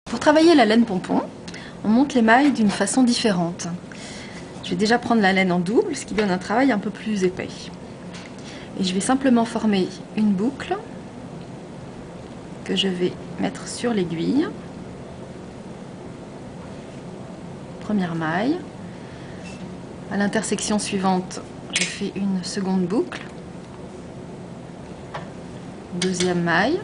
Pour travailler la laine pompon, on monte les mailles d'une façon différente. Je vais déjà prendre la laine en double, ce qui donne un travail un peu plus épais. Et je vais simplement former une boucle que je vais mettre sur l'aiguille. Première maille. À l'intersection suivante, je fais une seconde boucle. Deuxième maille.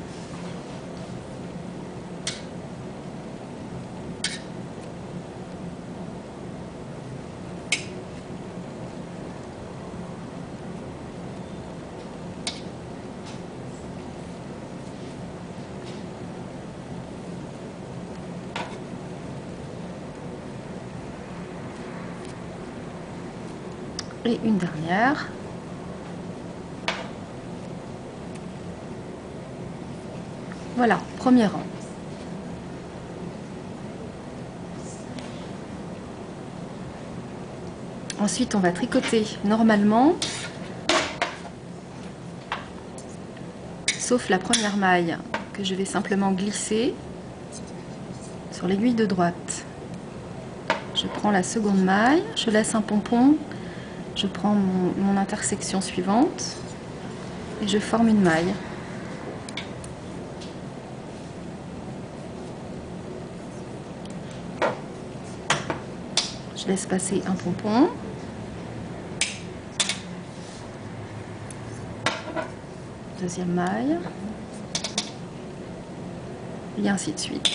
Et une dernière. Voilà, premier rang. Ensuite, on va tricoter normalement, sauf la première maille que je vais simplement glisser sur l'aiguille de droite. Je prends la seconde maille, je laisse un pompon, je prends mon intersection suivante et je forme une maille. Je laisse passer un pompon. Deuxième maille. Et ainsi de suite.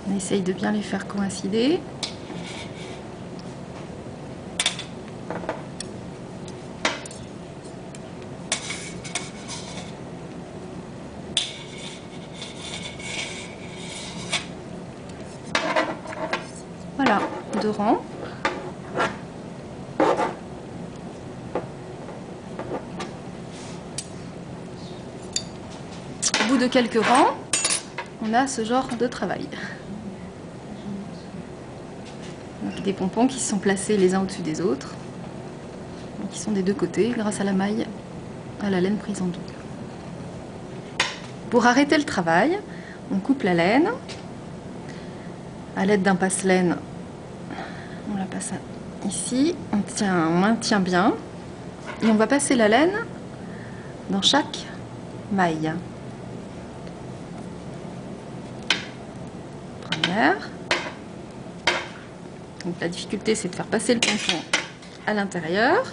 On essaye de bien les faire coïncider. Voilà, 2 rangs. Au bout de quelques rangs, on a ce genre de travail. Donc, des pompons qui sont placés les uns au-dessus des autres, qui sont des deux côtés grâce à la maille, à la laine prise en double. Pour arrêter le travail, on coupe la laine. À l'aide d'un passe-laine, on la passe ici, on maintient bien et on va passer la laine dans chaque maille. Première. Donc la difficulté, c'est de faire passer le pompon à l'intérieur.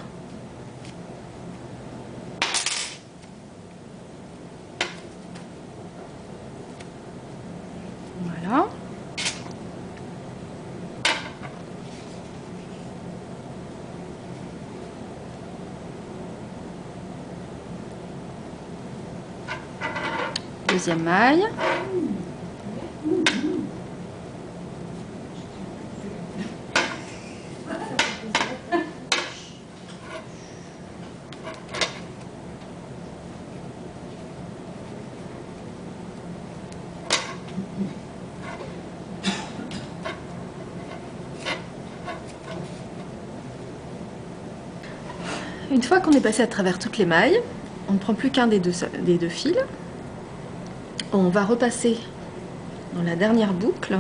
Voilà. Deuxième maille. Une fois qu'on est passé à travers toutes les mailles, on ne prend plus qu'un des deux fils. On va repasser dans la dernière boucle.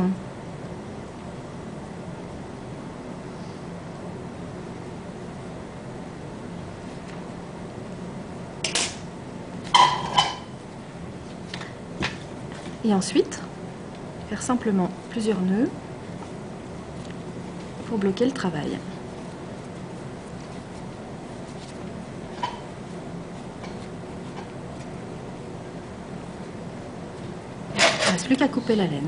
Et ensuite, faire simplement plusieurs nœuds pour bloquer le travail. Il ne reste plus qu'à couper la laine.